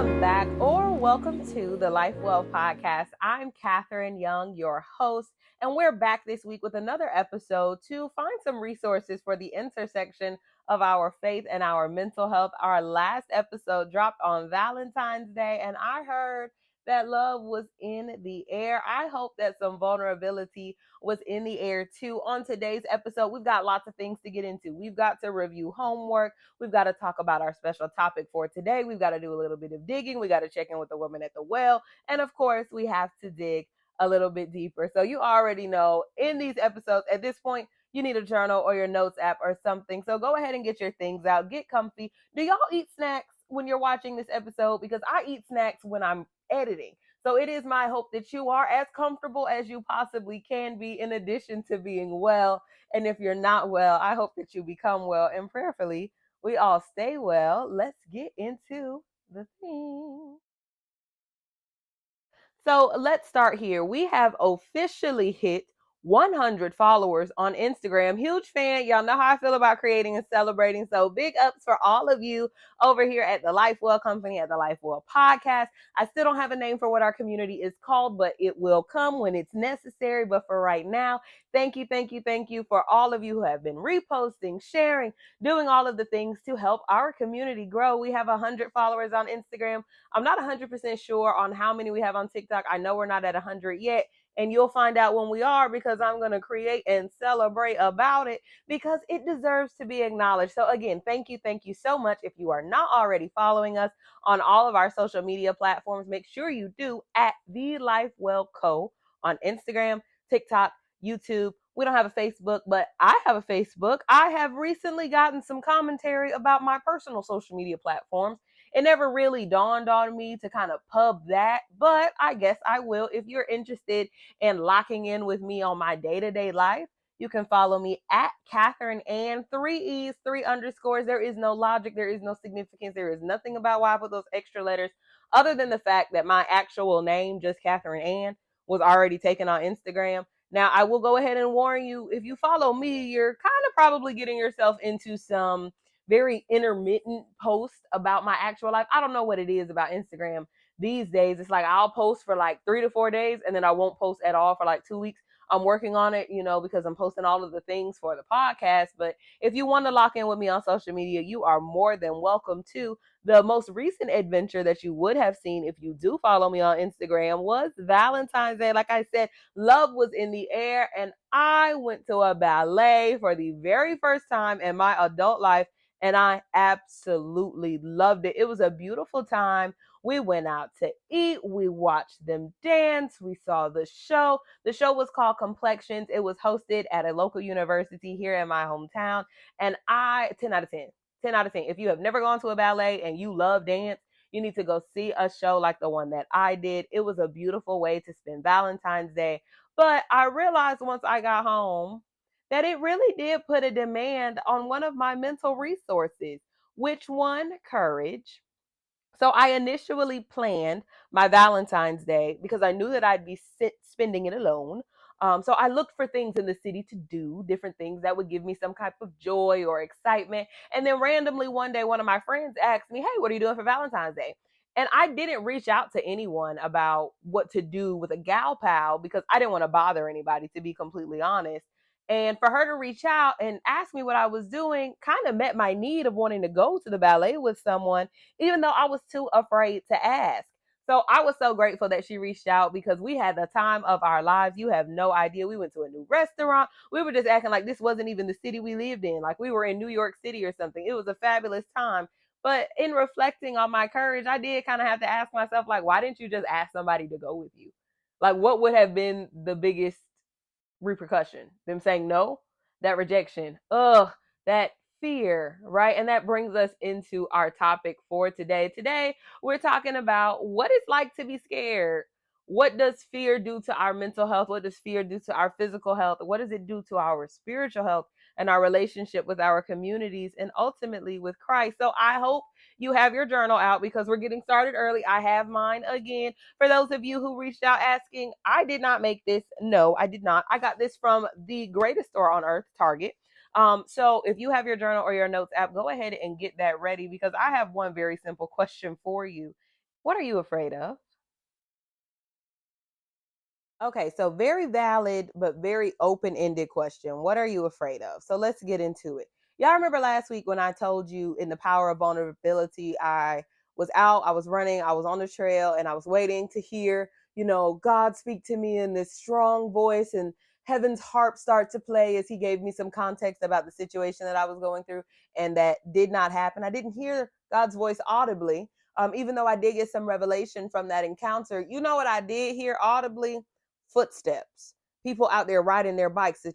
Welcome back, or welcome to the Life Well podcast. I'm Catherine Young, your host, and we're back this week with another episode to find some resources for the intersection of our faith and our mental health. Our last episode dropped on Valentine's Day, and I heard that love was in the air. I hope that some vulnerability was in the air too. On today's episode, we've got lots of things to get into. We've got to review homework. We've got to talk about our special topic for today. We've got to do a little bit of digging. We got to check in with the woman at the well. And of course, we have to dig a little bit deeper. So you already know in these episodes, at this point, you need a journal or your notes app or something. So go ahead and get your things out. Get comfy. Do y'all eat snacks when you're watching this episode? Because I eat snacks when I'm editing. So it is my hope that you are as comfortable as you possibly can be, in addition to being well. And if you're not well, I hope that you become well, and prayerfully we all stay well. Let's get into the thing. So let's start here. We have officially hit 100 followers on Instagram. Huge fan. Y'all know how I feel about creating and celebrating. So big ups for all of you over here at the Life Well Company, at the Life Well Podcast. I still don't have a name for what our community is called, but it will come when it's necessary. But for right now, thank you for all of you who have been reposting, sharing, doing all of the things to help our community grow. We have 100 followers on Instagram. I'm not 100% sure on how many we have on TikTok. I know we're not at 100 yet. And you'll find out when we are, because I'm going to create and celebrate about it, because it deserves to be acknowledged. So again, thank you so much. If you are not already following us on all of our social media platforms, make sure you do at The Life Well Co. on Instagram, TikTok, YouTube. We don't have a Facebook, but I have a Facebook. I have recently gotten some commentary about my personal social media platforms. It never really dawned on me to kind of pub that, but I guess I will. If you're interested in locking in with me on my day-to-day life, you can follow me at Catherine Ann, 3 E's, 3 underscores. There is no logic. There is no significance. There is nothing about why I put those extra letters, other than the fact that my actual name, just Catherine Ann, was already taken on Instagram. Now, I will go ahead and warn you, if you follow me, you're kind of probably getting yourself into some very intermittent post about my actual life. I don't know what it is about Instagram these days. It's like I'll post for like 3 to 4 days, and then I won't post at all for like 2 weeks. I'm working on it, because I'm posting all of the things for the podcast. But if you want to lock in with me on social media, you are more than welcome to. The most recent adventure that you would have seen if you do follow me on Instagram was Valentine's Day. Like I said, love was in the air, and I went to a ballet for the very first time in my adult life. And I absolutely loved it. It was a beautiful time. We went out to eat. We watched them dance. We saw the show. The show was called Complexions. It was hosted at a local university here in my hometown. And 10 out of 10. 10 out of 10. If you have never gone to a ballet and you love dance, you need to go see a show like the one that I did. It was a beautiful way to spend Valentine's Day. But I realized once I got home that it really did put a demand on one of my mental resources. Which one? Courage. So I initially planned my Valentine's Day because I knew that I'd be spending it alone. So I looked for things in the city to do, different things that would give me some type of joy or excitement. And then randomly one day, one of my friends asked me, "Hey, what are you doing for Valentine's Day?" And I didn't reach out to anyone about what to do with a gal pal because I didn't want to bother anybody, to be completely honest. And for her to reach out and ask me what I was doing kind of met my need of wanting to go to the ballet with someone, even though I was too afraid to ask. So I was so grateful that she reached out because we had the time of our lives. You have no idea. We went to a new restaurant. We were just acting like this wasn't even the city we lived in, like we were in New York City or something. It was a fabulous time. But in reflecting on my courage, I did kind of have to ask myself, like, why didn't you just ask somebody to go with you? Like, what would have been the biggest repercussion? Them saying no? That rejection? Ugh, that fear, right? And that brings us into our topic for today. Today, we're talking about what it's like to be scared. What does fear do to our mental health? What does fear do to our physical health? What does it do to our spiritual health and our relationship with our communities and ultimately with Christ? So I hope you have your journal out because we're getting started early. I have mine again. For those of you who reached out asking, I did not make this. No, I did not. I got this from the greatest store on earth, Target. So if you have your journal or your notes app, go ahead and get that ready because I have one very simple question for you. What are you afraid of? Okay, so very valid but very open-ended question. What are you afraid of? So let's get into it. Y'all remember last week when I told you in the power of vulnerability, I was out, I was running, I was on the trail, and I was waiting to hear, God speak to me in this strong voice and heaven's harp start to play as he gave me some context about the situation that I was going through, and that did not happen. I didn't hear God's voice audibly. Even though I did get some revelation from that encounter, you know what I did hear audibly? Footsteps, people out there riding their bikes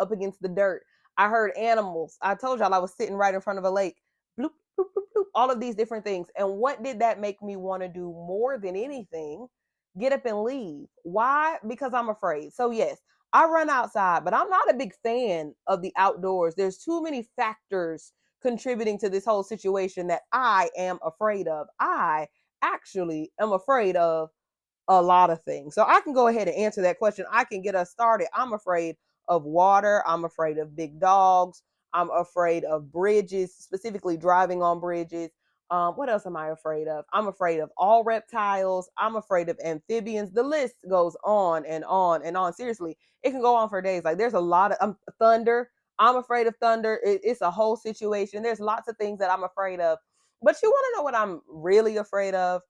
up against the dirt. I heard animals. I told y'all I was sitting right in front of a lake. Bloop, bloop, bloop, bloop, all of these different things. And what did that make me want to do more than anything? Get up and leave. Why? Because I'm afraid. So, yes, I run outside, but I'm not a big fan of the outdoors. There's too many factors contributing to this whole situation that I am afraid of. I actually am afraid of a lot of things. So I can go ahead and answer that question. I can get us started. I'm afraid of water. I'm afraid of big dogs. I'm afraid of bridges, specifically driving on bridges. What else am I afraid of? I'm afraid of all reptiles. I'm afraid of amphibians. The list goes on and on and on. Seriously, it can go on for days. Like there's a lot of thunder. I'm afraid of thunder. It's a whole situation. There's lots of things that I'm afraid of. But you want to know what I'm really afraid of?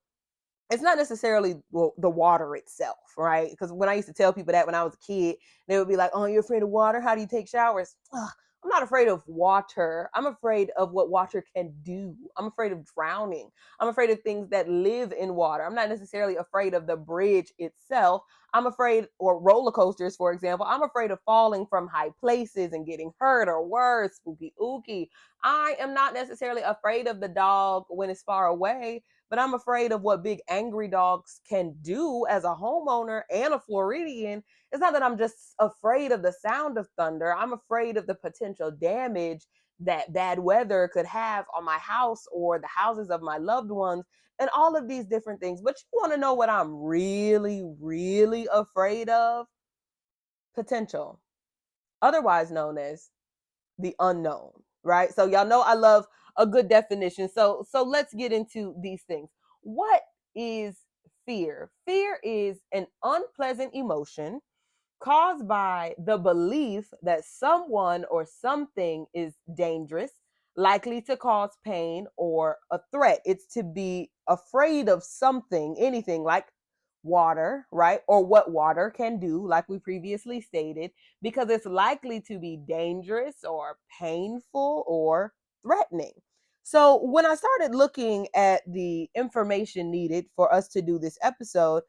It's not necessarily the water itself, right? Because when I used to tell people that when I was a kid, they would be like, "Oh, you're afraid of water? How do you take showers?" Ugh, I'm not afraid of water. I'm afraid of what water can do. I'm afraid of drowning. I'm afraid of things that live in water. I'm not necessarily afraid of the bridge itself. I'm afraid, or roller coasters, for example. I'm afraid of falling from high places and getting hurt, or worse, spooky ooky. I am not necessarily afraid of the dog when it's far away, but I'm afraid of what big angry dogs can do as a homeowner and a Floridian. It's not that I'm just afraid of the sound of thunder. I'm afraid of the potential damage that bad weather could have on my house or the houses of my loved ones and all of these different things. But you want to know what I'm really, really afraid of? Potential, otherwise known as the unknown, right? So y'all know I love a good definition. So let's get into these things. What is fear? Fear is an unpleasant emotion caused by the belief that someone or something is dangerous, likely to cause pain or a threat. It's to be afraid of something, anything like water, right? Or what water can do, like we previously stated, because it's likely to be dangerous or painful or threatening. So, when I started looking at the information needed for us to do this episode,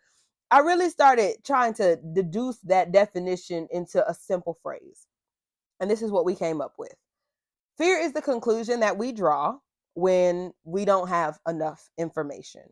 I really started trying to deduce that definition into a simple phrase. And this is what we came up with. Fear is the conclusion that we draw when we don't have enough information.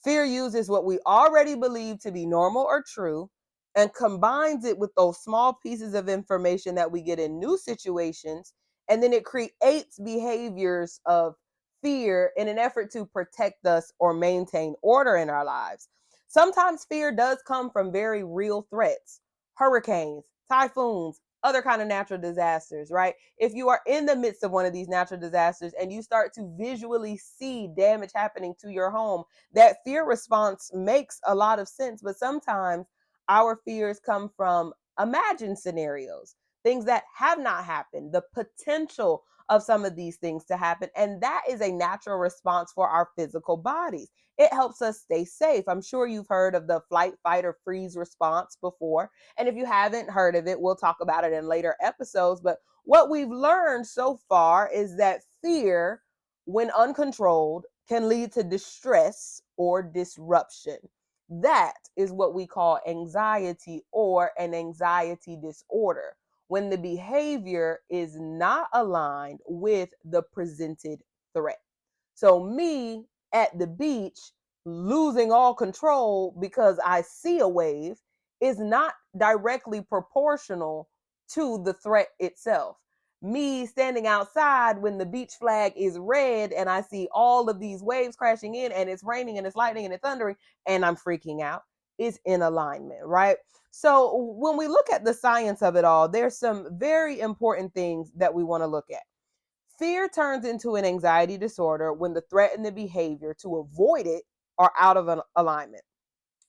Fear uses what we already believe to be normal or true and combines it with those small pieces of information that we get in new situations. And then it creates behaviors of fear in an effort to protect us or maintain order in our lives. Sometimes fear does come from very real threats, hurricanes, typhoons, other kind of natural disasters, right? If you are in the midst of one of these natural disasters and you start to visually see damage happening to your home, that fear response makes a lot of sense. But sometimes our fears come from imagined scenarios, things that have not happened, the potential of some of these things to happen. And that is a natural response for our physical bodies. It helps us stay safe. I'm sure you've heard of the flight, fight, or freeze response before. And if you haven't heard of it, we'll talk about it in later episodes. But what we've learned so far is that fear, when uncontrolled, can lead to distress or disruption. That is what we call anxiety or an anxiety disorder, when the behavior is not aligned with the presented threat. So, me at the beach losing all control because I see a wave is not directly proportional to the threat itself. Me standing outside when the beach flag is red and I see all of these waves crashing in and it's raining and it's lightning and it's thundering and I'm freaking out is in alignment, right? So when we look at the science of it all, there's some very important things that we want to look at. Fear turns into an anxiety disorder when the threat and the behavior to avoid it are out of an alignment.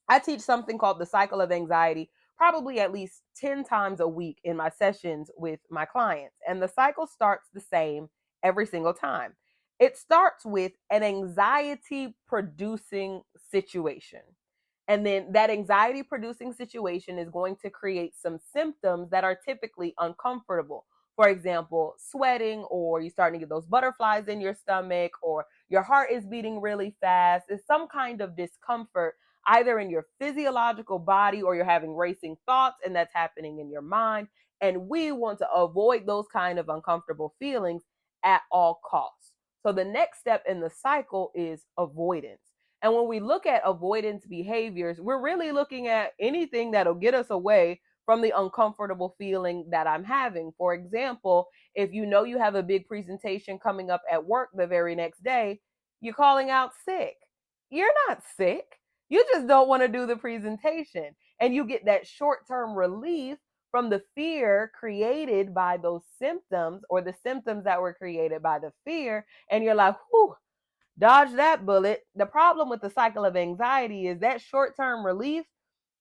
I teach something called the cycle of anxiety probably at least 10 times a week in my sessions with my clients. And the cycle starts the same every single time. It starts with an anxiety producing situation. And then that anxiety producing situation is going to create some symptoms that are typically uncomfortable. For example, sweating, or you're starting to get those butterflies in your stomach, or your heart is beating really fast. It's some kind of discomfort either in your physiological body, or you're having racing thoughts and that's happening in your mind. And we want to avoid those kind of uncomfortable feelings at all costs. So the next step in the cycle is avoidance. And when we look at avoidance behaviors, we're really looking at anything that'll get us away from the uncomfortable feeling that I'm having. For example, if you know you have a big presentation coming up at work the very next day, you're calling out sick. You're not sick. You just don't want to do the presentation. And you get that short term relief from the fear created by those symptoms, or the symptoms that were created by the fear. And you're like, whew, dodge that bullet. The problem with the cycle of anxiety is that short term relief,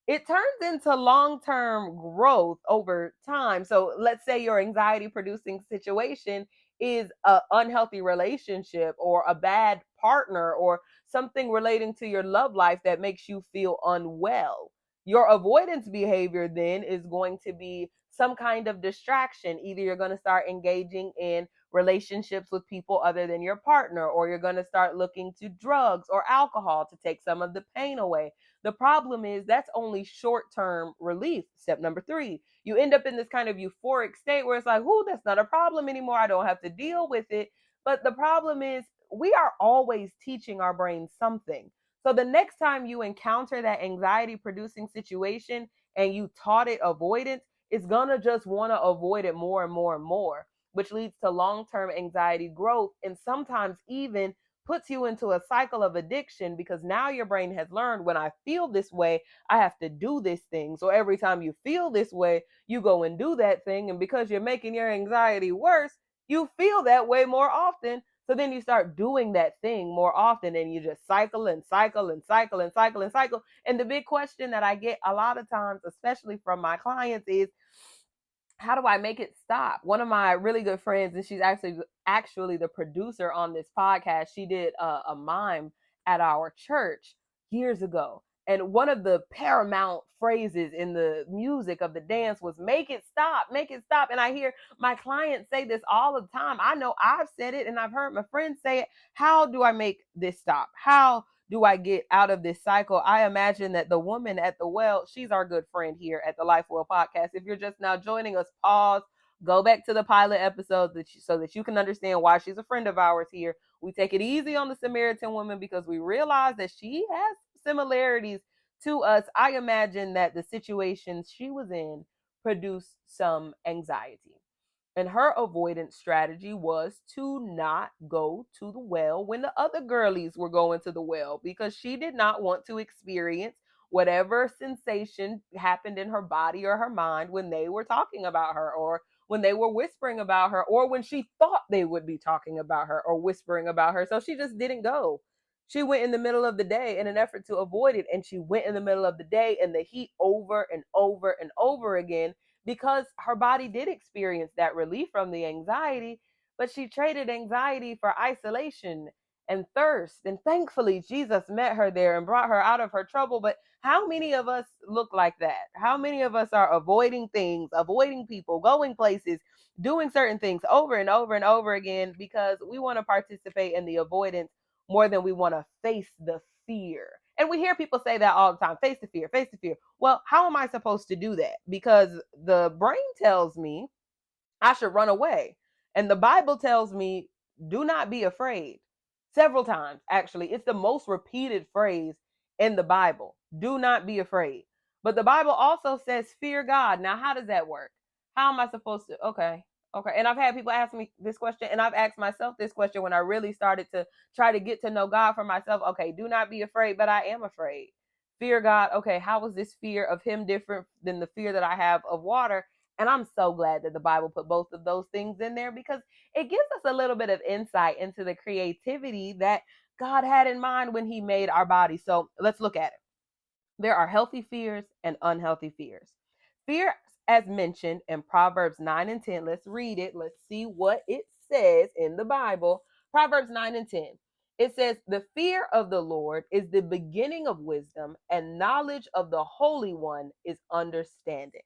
it turns into long-term growth over time. So let's say your anxiety producing situation is an unhealthy relationship, or a bad partner, or something relating to your love life that makes you feel unwell. Your avoidance behavior then is going to be some kind of distraction. Either you're going to start engaging in relationships with people other than your partner, or you're going to start looking to drugs or alcohol to take some of the pain away. The problem is that's only short term relief. Step number 3, you end up in this kind of euphoric state where it's like, oh, that's not a problem anymore. I don't have to deal with it. But the problem is we are always teaching our brain something. So the next time you encounter that anxiety producing situation and you taught it avoidance, it's going to just want to avoid it more and more and more, which leads to long term anxiety growth, and sometimes even puts you into a cycle of addiction, because now your brain has learned, when I feel this way, I have to do this thing. So every time you feel this way, you go and do that thing. And because you're making your anxiety worse, you feel that way more often. So then you start doing that thing more often, and you just cycle and cycle and cycle and cycle and cycle. And the big question that I get a lot of times, especially from my clients, is, how do I make it stop? One of my really good friends, and she's actually the producer on this podcast, she did a mime at our church years ago. And one of the paramount phrases in the music of the dance was, make it stop, make it stop. And I hear my clients say this all the time. I know I've said it and I've heard my friends say it. How do I make this stop? How do I get out of this cycle? I imagine that the woman at the well, she's our good friend here at the Life Well podcast. If you're just now joining us, pause, go back to the pilot episode so that you can understand why she's a friend of ours here. We take it easy on the Samaritan woman because we realize that she has similarities to us. I imagine that the situations she was in produced some anxiety. And her avoidance strategy was to not go to the well when the other girlies were going to the well, because she did not want to experience whatever sensation happened in her body or her mind when they were talking about her, or when they were whispering about her, or when she thought they would be talking about her or whispering about her. So she just didn't go. She went in the middle of the day in an effort to avoid it. And she went in the middle of the day in the heat over and over and over again, because her body did experience that relief from the anxiety, but she traded anxiety for isolation and thirst. And thankfully, Jesus met her there and brought her out of her trouble. But how many of us look like that? How many of us are avoiding things, avoiding people, going places, doing certain things over and over and over again because we want to participate in the avoidance more than we want to face the fear? And we hear people say that all the time, face the fear, face the fear. Well, how am I supposed to do that? Because the brain tells me I should run away. And the Bible tells me, do not be afraid. Several times, actually. It's the most repeated phrase in the Bible. Do not be afraid. But the Bible also says, fear God. Now, how does that work? How am I supposed to? Okay. Okay. And I've had people ask me this question, and I've asked myself this question when I really started to try to get to know God for myself. Okay, do not be afraid, but I am afraid. Fear God. Okay, how is this fear of Him different than the fear that I have of water? And I'm so glad that the Bible put both of those things in there, because it gives us a little bit of insight into the creativity that God had in mind when he made our body. So let's look at it. There are healthy fears and unhealthy fears. Fear, as mentioned in Proverbs 9 and 10, let's read it. Let's see what it says in the Bible. Proverbs 9 and 10. It says, "The fear of the Lord is the beginning of wisdom, and knowledge of the Holy One is understanding."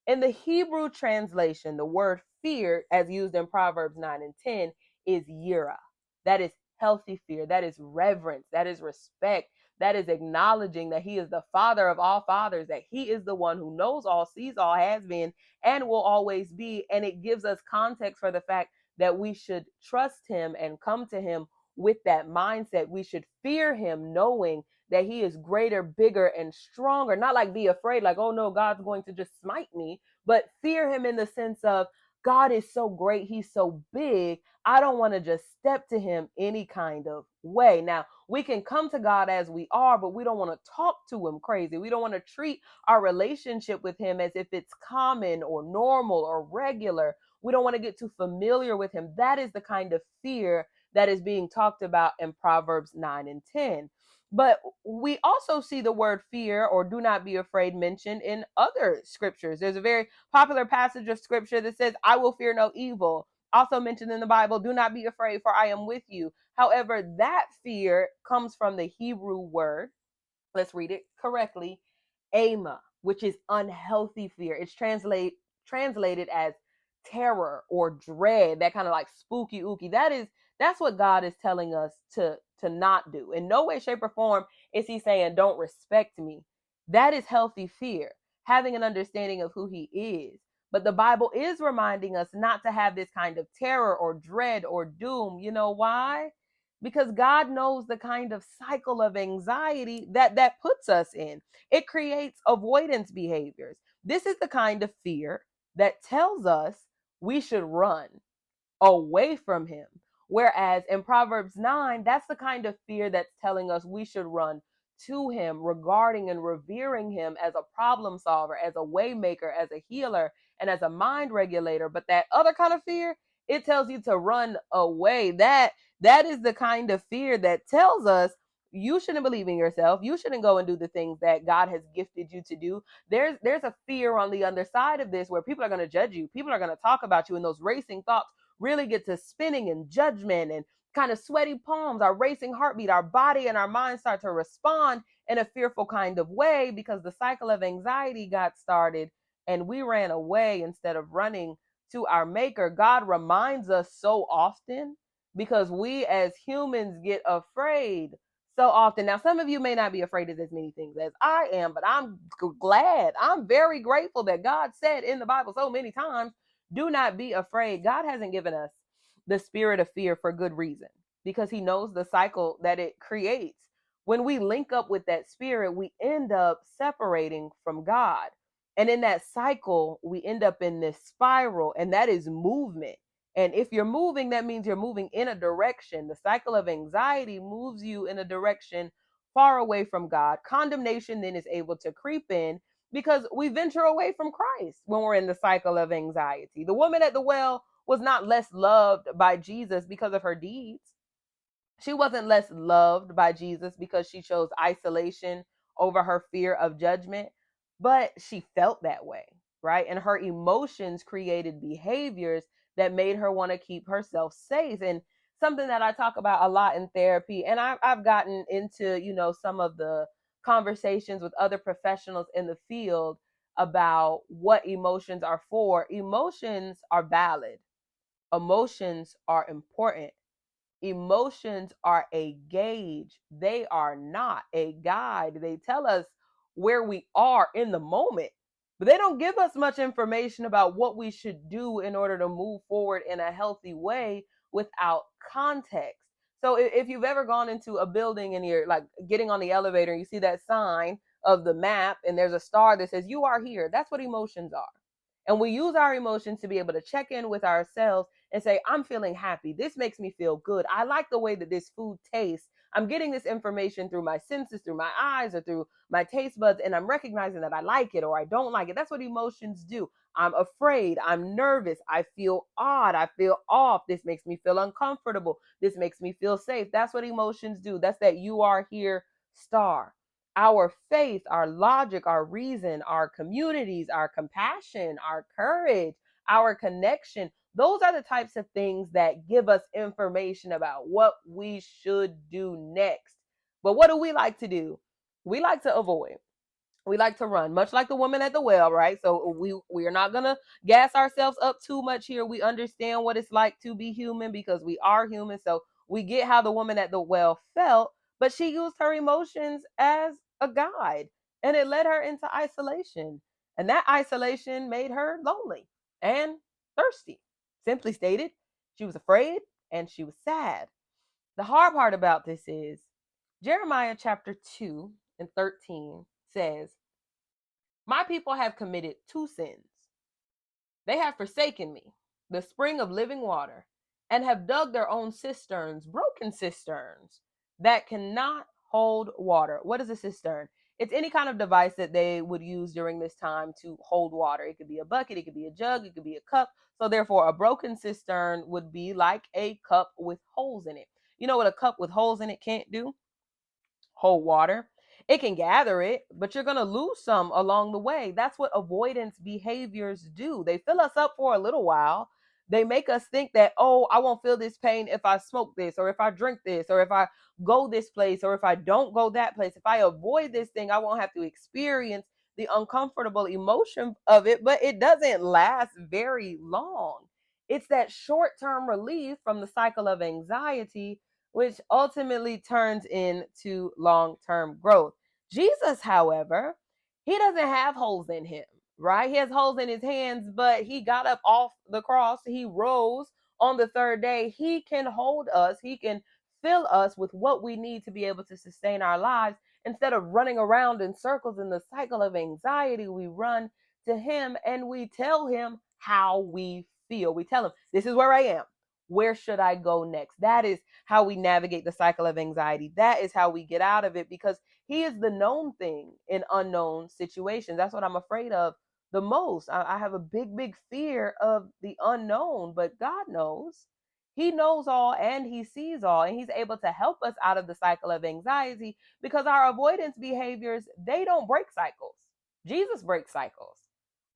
In the Hebrew translation, the word fear, as used in Proverbs 9 and 10, is yira. That is healthy fear. That is reverence. That is respect. That is acknowledging that he is the father of all fathers, that he is the one who knows all, sees all, has been, and will always be. And it gives us context for the fact that we should trust him and come to him with that mindset. We should fear him, knowing that he is greater, bigger, and stronger. Not like be afraid, like, oh no, God's going to just smite me, but fear him in the sense of God is so great, he's so big, I don't want to just step to him any kind of way. Now, we can come to God as we are, but we don't want to talk to him crazy. We don't want to treat our relationship with him as if it's common or normal or regular. We don't want to get too familiar with him. That is the kind of fear that is being talked about in Proverbs 9 and 10. But we also see the word fear or do not be afraid mentioned in other scriptures. There's a very popular passage of scripture that says, "I will fear no evil." Also mentioned in the Bible, "Do not be afraid, for I am with you." However, that fear comes from the Hebrew word, let's read it correctly, ama, which is unhealthy fear. It's translated as terror or dread, that kind of like spooky ooky. That's what God is telling us to not do. In no way, shape, or form is he saying don't respect me. That is healthy fear, having an understanding of who he is. But the Bible is reminding us not to have this kind of terror or dread or doom. You know why? Because God knows the kind of cycle of anxiety that puts us in. It creates avoidance behaviors. This is the kind of fear that tells us we should run away from him. Whereas in Proverbs 9, that's the kind of fear that's telling us we should run to him, regarding and revering him as a problem solver, as a way maker, as a healer, and as a mind regulator. But that other kind of fear, it tells you to run away. That is the kind of fear that tells us you shouldn't believe in yourself. You shouldn't go and do the things that God has gifted you to do. There's a fear on the other side of this where people are going to judge you. People are going to talk about you, and those racing thoughts really get to spinning in judgment, and kind of sweaty palms, our racing heartbeat, our body and our mind start to respond in a fearful kind of way because the cycle of anxiety got started and we ran away instead of running to our maker. God reminds us so often because we as humans get afraid so often. Now, some of you may not be afraid of as many things as I am, but I'm glad, I'm very grateful that God said in the Bible so many times, do not be afraid. God hasn't given us the spirit of fear for good reason, because he knows the cycle that it creates. When we link up with that spirit, we end up separating from God. And in that cycle, we end up in this spiral, and that is movement. And if you're moving, that means you're moving in a direction. The cycle of anxiety moves you in a direction far away from God. Condemnation then is able to creep in because we venture away from Christ when we're in the cycle of anxiety. The woman at the well was not less loved by Jesus because of her deeds. She wasn't less loved by Jesus because she chose isolation over her fear of judgment, but she felt that way, right? And her emotions created behaviors that made her want to keep herself safe. And something that I talk about a lot in therapy, and I've gotten into, some of the conversations with other professionals in the field about what emotions are for. Emotions are valid. Emotions are important. Emotions are a gauge. They are not a guide. They tell us where we are in the moment, but they don't give us much information about what we should do in order to move forward in a healthy way without context. So if you've ever gone into a building and you're like getting on the elevator and you see that sign of the map and there's a star that says you are here, that's what emotions are. And we use our emotions to be able to check in with ourselves and say, I'm feeling happy. This makes me feel good. I like the way that this food tastes. I'm getting this information through my senses, through my eyes, or through my taste buds, and I'm recognizing that I like it or I don't like it. That's what emotions do. I'm afraid, I'm nervous, I feel odd, I feel off. This makes me feel uncomfortable. This makes me feel safe. That's what emotions do. That's that you are here star. Our faith, our logic, our reason, our communities, our compassion, our courage, our connection, those are the types of things that give us information about what we should do next. But what do we like to do? We like to avoid. We like to run, much like the woman at the well, right? So we are not gonna gas ourselves up too much here. We understand what it's like to be human because we are human. So we get how the woman at the well felt, but she used her emotions as a guide, and it led her into isolation. And that isolation made her lonely and thirsty. Simply stated, she was afraid and she was sad. The hard part about this is Jeremiah chapter 2 and 13 says, my people have committed two sins. They have forsaken me, the spring of living water, and have dug their own cisterns, broken cisterns that cannot hold water. What is a cistern? It's any kind of device that they would use during this time to hold water. It could be a bucket, it could be a jug, it could be a cup. So therefore, a broken cistern would be like a cup with holes in it. You know what a cup with holes in it can't do? Hold water. It can gather it, but you're going to lose some along the way. That's what avoidance behaviors do. They fill us up for a little while. They make us think that, oh, I won't feel this pain if I smoke this, or if I drink this, or if I go this place, or if I don't go that place. If I avoid this thing, I won't have to experience the uncomfortable emotion of it, but it doesn't last very long. It's that short term relief from the cycle of anxiety which ultimately turns into long-term growth. Jesus, however, he doesn't have holes in him, right? He has holes in his hands, but he got up off the cross. He rose on the third day. He can hold us. He can fill us with what we need to be able to sustain our lives. Instead of running around in circles in the cycle of anxiety, we run to him and we tell him how we feel. We tell him, this is where I am. Where should I go next? That is how we navigate the cycle of anxiety. That is how we get out of it because he is the known thing in unknown situations. That's what I'm afraid of the most. I have a big fear of the unknown, but God knows. He knows all and he sees all, and he's able to help us out of the cycle of anxiety because our avoidance behaviors, they don't break cycles. Jesus breaks cycles.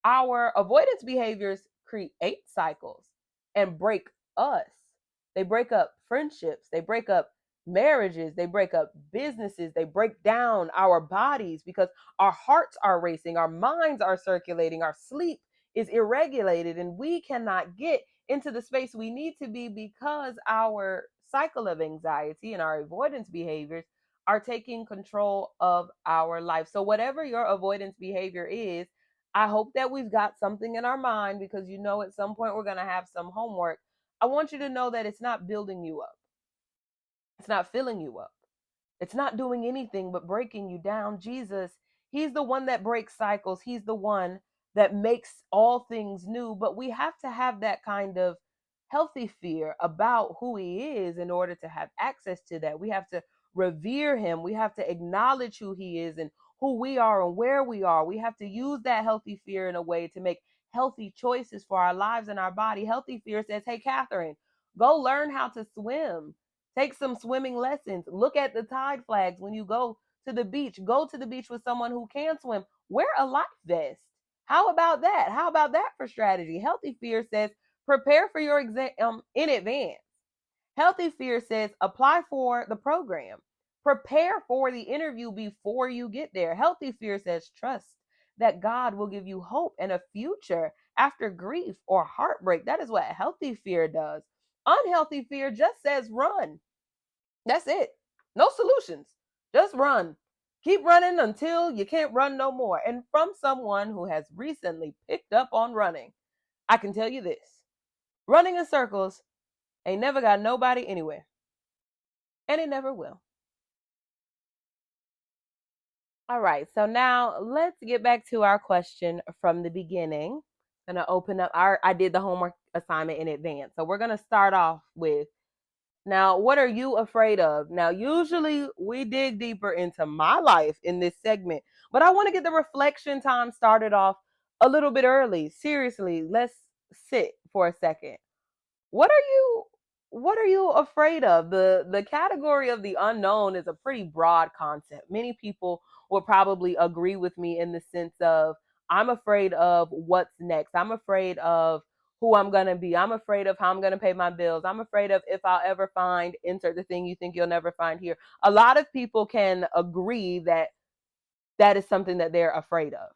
Our avoidance behaviors create cycles and break us. They break up friendships, they break up marriages, they break up businesses, they break down our bodies because our hearts are racing, our minds are circulating, our sleep is irregulated, and we cannot get into the space we need to be because our cycle of anxiety and our avoidance behaviors are taking control of our life. So, whatever your avoidance behavior is, I hope that we've got something in our mind because at some point we're going to have some homework. I want you to know that it's not building you up. It's not filling you up. It's not doing anything but breaking you down. Jesus, he's the one that breaks cycles. He's the one that makes all things new. But we have to have that kind of healthy fear about who he is in order to have access to that. We have to revere him. We have to acknowledge who he is and who we are and where we are. We have to use that healthy fear in a way to make healthy choices for our lives and our body. Healthy fear says, hey, Catherine, go learn how to swim. Take some swimming lessons. Look at the tide flags when you go to the beach. Go to the beach with someone who can swim. Wear a life vest. How about that? How about that for strategy? Healthy fear says prepare for your exam in advance. Healthy fear says apply for the program. Prepare for the interview before you get there. Healthy fear says trust that God will give you hope and a future after grief or heartbreak. That is what healthy fear does. Unhealthy fear just says run. That's it. No solutions. Just run. Keep running until you can't run no more. And from someone who has recently picked up on running, I can tell you this. Running in circles ain't never got nobody anywhere. And it never will. All right. So now let's get back to our question from the beginning. I'm going to open up I did the homework assignment in advance. So we're going to start off with Now, what are you afraid of? Now, usually we dig deeper into my life in this segment, but I want to get the reflection time started off a little bit early. Seriously, let's sit for a second. What are you afraid of? The category of the unknown is a pretty broad concept. Many people will probably agree with me in the sense of I'm afraid of what's next. I'm afraid of who I'm going to be. I'm afraid of how I'm going to pay my bills. I'm afraid of if I'll ever find insert the thing you think you'll never find here. A lot of people can agree that that is something that they're afraid of.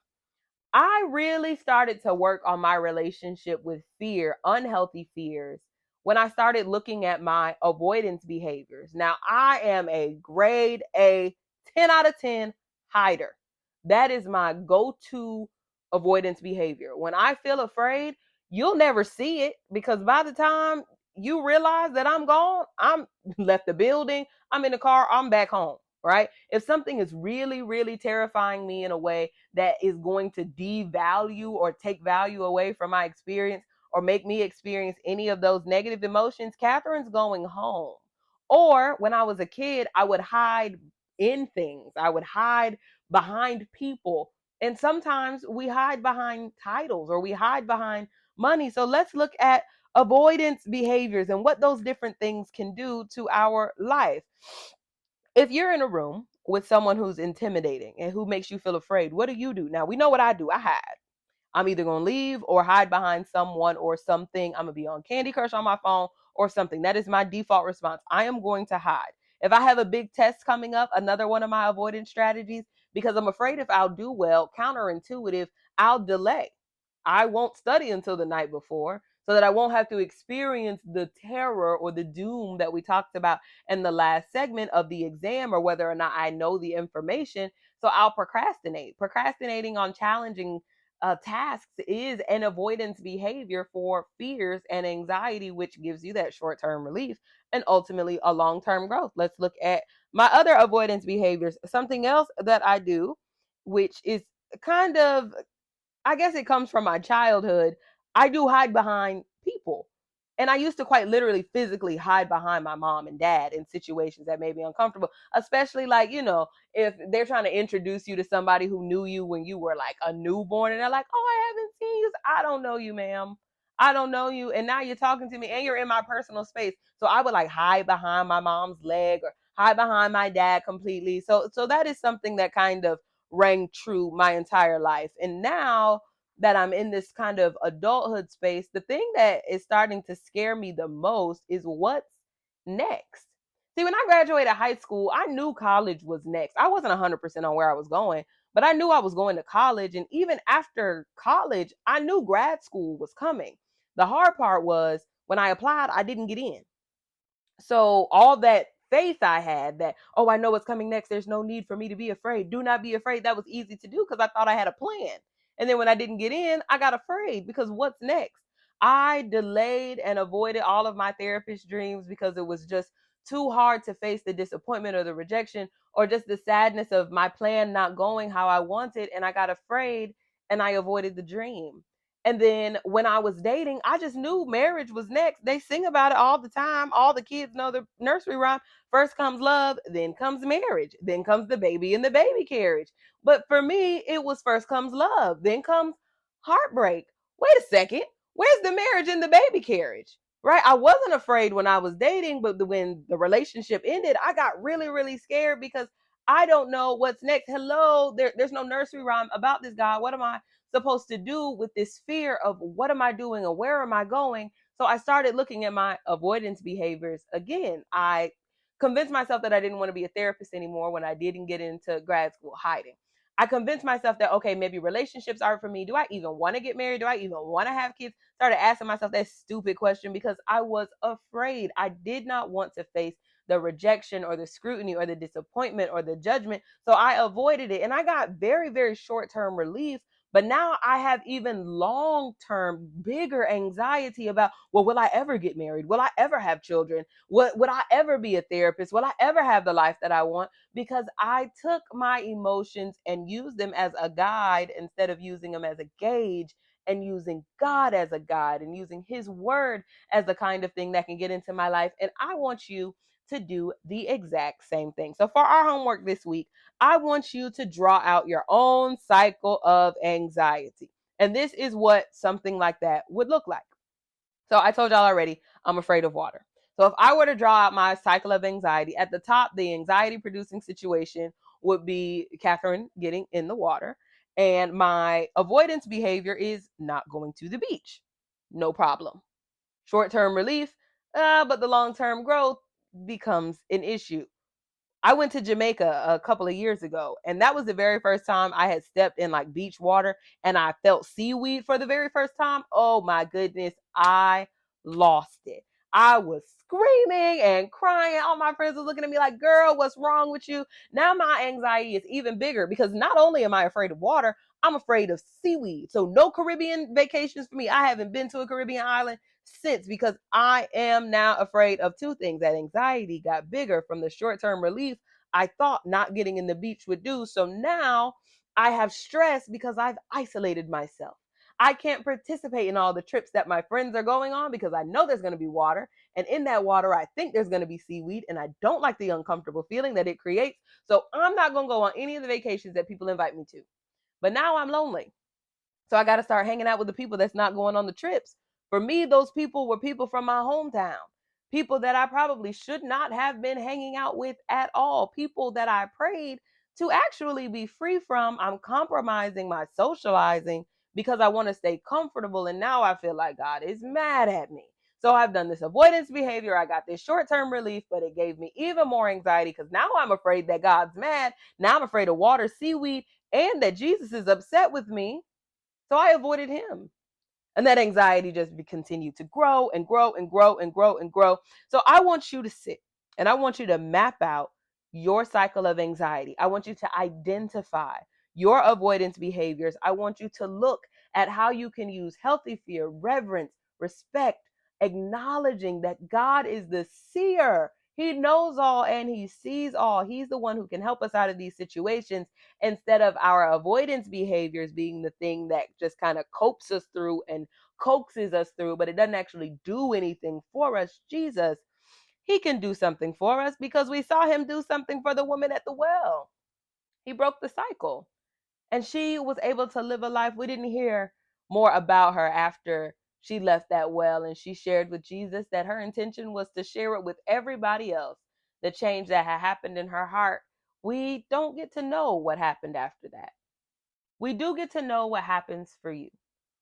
I really started to work on my relationship with fear, unhealthy fears, when I started looking at my avoidance behaviors. Now, I am a grade A, 10 out of 10 hider. That is my go to avoidance behavior. When I feel afraid, you'll never see it because by the time you realize that I'm gone, I'm left the building, I'm in the car, I'm back home, right? If something is really, really terrifying me in a way that is going to devalue or take value away from my experience or make me experience any of those negative emotions, Catherine's going home. Or when I was a kid, I would hide in things, I would hide behind people. And sometimes we hide behind titles or we hide behind money. So let's look at avoidance behaviors and what those different things can do to our life. If you're in a room with someone who's intimidating and who makes you feel afraid, what do? Now, we know what I do. I hide. I'm either going to leave or hide behind someone or something. I'm going to be on Candy Crush on my phone or something. That is my default response. I am going to hide. If I have a big test coming up, another one of my avoidance strategies, because I'm afraid if I'll do well, counterintuitive, I'll delay. I won't study until the night before so that I won't have to experience the terror or the doom that we talked about in the last segment of the exam, or whether or not I know the information. So I'll procrastinate. Procrastinating on challenging tasks is an avoidance behavior for fears and anxiety, which gives you that short term relief and ultimately a long term growth. Let's look at my other avoidance behaviors. Something else that I do, which is kind of, I guess it comes from my childhood. I do hide behind people. And I used to quite literally physically hide behind my mom and dad in situations that made me uncomfortable, especially like, if they're trying to introduce you to somebody who knew you when you were like a newborn and they're like, oh, I haven't seen you. I don't know you, ma'am. I don't know you. And now you're talking to me and you're in my personal space. So I would like hide behind my mom's leg or hide behind my dad completely. So that is something that kind of rang true my entire life. And now that I'm in this kind of adulthood space, the thing that is starting to scare me the most is what's next. See, when I graduated high school, I knew college was next. I wasn't 100% on where I was going, but I knew I was going to college. And even after college, I knew grad school was coming. The hard part was when I applied, I didn't get in. So all that faith I had that, oh, I know what's coming next. There's no need for me to be afraid. Do not be afraid. That was easy to do because I thought I had a plan. And then when I didn't get in, I got afraid because what's next? I delayed and avoided all of my therapist dreams because it was just too hard to face the disappointment or the rejection or just the sadness of my plan not going how I wanted. And I got afraid and I avoided the dream. And then when I was dating, I just knew marriage was next. They sing about it all the time. All the kids know the nursery rhyme. First comes love, then comes marriage, then comes the baby in the baby carriage. But for me, it was first comes love, then comes heartbreak. Wait a second. Where's the marriage in the baby carriage? Right? I wasn't afraid when I was dating, but when the relationship ended, I got really, really scared because I don't know what's next. Hello, there's no nursery rhyme about this guy. What am I supposed to do with this fear of what am I doing or where am I going? So I started looking at my avoidance behaviors again. I convinced myself that I didn't want to be a therapist anymore when I didn't get into grad school, hiding. I convinced myself that, okay, maybe relationships aren't for me. Do I even want to get married? Do I even want to have kids? Started asking myself that stupid question because I was afraid. I did not want to face the rejection or the scrutiny or the disappointment or the judgment. So I avoided it and I got very, very short term relief. But now I have even long term, bigger anxiety about, well, will I ever get married? Will I ever have children? Would I ever be a therapist? Will I ever have the life that I want? Because I took my emotions and used them as a guide instead of using them as a gauge. and using God as a guide and using his word as the kind of thing that can get into my life. And I want you to do the exact same thing. So for our homework this week, I want you to draw out your own cycle of anxiety. And this is what something like that would look like. So I told y'all already, I'm afraid of water. So if I were to draw out my cycle of anxiety, at the top, the anxiety producing situation would be Catherine getting in the water. And my avoidance behavior is not going to the beach. No problem. Short-term relief, but the long-term growth becomes an issue. I went to Jamaica a couple of years ago, and that was the very first time I had stepped in like beach water and I felt seaweed for the very first time. Oh my goodness, I lost it. I was screaming and crying. All my friends were looking at me like, girl, what's wrong with you? Now my anxiety is even bigger because not only am I afraid of water, I'm afraid of seaweed. So no Caribbean vacations for me. I haven't been to a Caribbean island since because I am now afraid of two things. That anxiety got bigger from the short-term relief I thought not getting in the beach would do. So now I have stress because I've isolated myself. I can't participate in all the trips that my friends are going on because I know there's going to be water. And in that water, I think there's going to be seaweed. And I don't like the uncomfortable feeling that it creates. So I'm not going to go on any of the vacations that people invite me to. But now I'm lonely. So I got to start hanging out with the people that's not going on the trips. For me, those people were people from my hometown, people that I probably should not have been hanging out with at all, people that I prayed to actually be free from. I'm compromising my socializing because I want to stay comfortable. And now I feel like God is mad at me. So I've done this avoidance behavior. I got this short-term relief, but it gave me even more anxiety because now I'm afraid that God's mad. Now I'm afraid of water, seaweed, and that Jesus is upset with me. So I avoided him. And that anxiety just continued to grow and grow and grow and grow and grow. So I want you to sit and I want you to map out your cycle of anxiety. I want you to identify your avoidance behaviors. I want you to look at how you can use healthy fear, reverence, respect, acknowledging that God is the seer. He knows all and he sees all. He's the one who can help us out of these situations instead of our avoidance behaviors being the thing that just kind of copes us through and coaxes us through, but it doesn't actually do anything for us. Jesus, he can do something for us because we saw him do something for the woman at the well. He broke the cycle and she was able to live a life. We didn't hear more about her after she left that well, and she shared with Jesus that her intention was to share it with everybody else, the change that had happened in her heart. We don't get to know what happened after that. We do get to know what happens for you.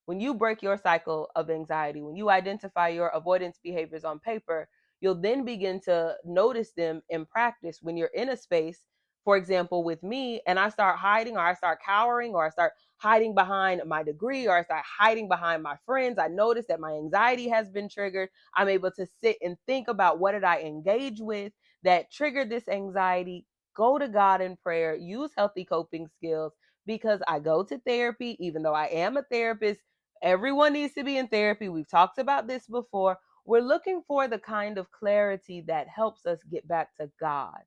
When you break your cycle of anxiety, when you identify your avoidance behaviors on paper, you'll then begin to notice them in practice when you're in a space, for example, with me, and I start hiding or I start cowering or I start hiding behind my degree or I start hiding behind my friends. I notice that my anxiety has been triggered. I'm able to sit and think about what did I engage with that triggered this anxiety. Go to God in prayer, use healthy coping skills because I go to therapy, even though I am a therapist. Everyone needs to be in therapy. We've talked about this before. We're looking for the kind of clarity that helps us get back to God,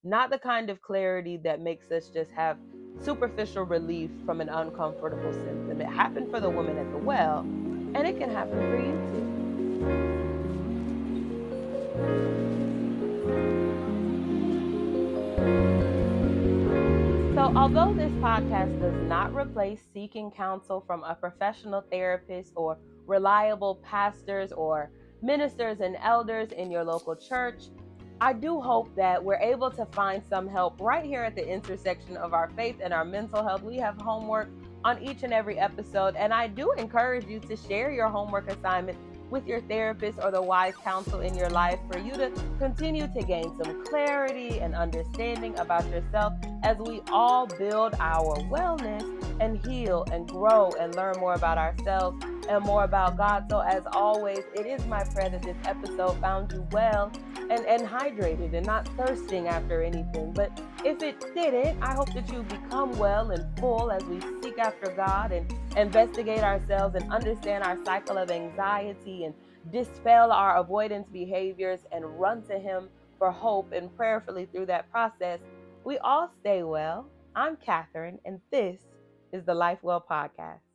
not the kind of clarity that makes us just have superficial relief from an uncomfortable symptom. It happened for the woman at the well, and it can happen for you too. So, although this podcast does not replace seeking counsel from a professional therapist or reliable pastors or ministers and elders in your local church, I do hope that we're able to find some help right here at the intersection of our faith and our mental health. We have homework on each and every episode, and I do encourage you to share your homework assignment with your therapist or the wise counsel in your life for you to continue to gain some clarity and understanding about yourself as we all build our wellness and heal and grow and learn more about ourselves and more about God. So as always, it is my prayer that this episode found you well and hydrated and not thirsting after anything. But if it didn't, I hope that you become well and full as we seek after God and investigate ourselves and understand our cycle of anxiety and dispel our avoidance behaviors and run to him for hope and prayerfully through that process. We all stay well. I'm Catherine, and this is the Life Well Podcast.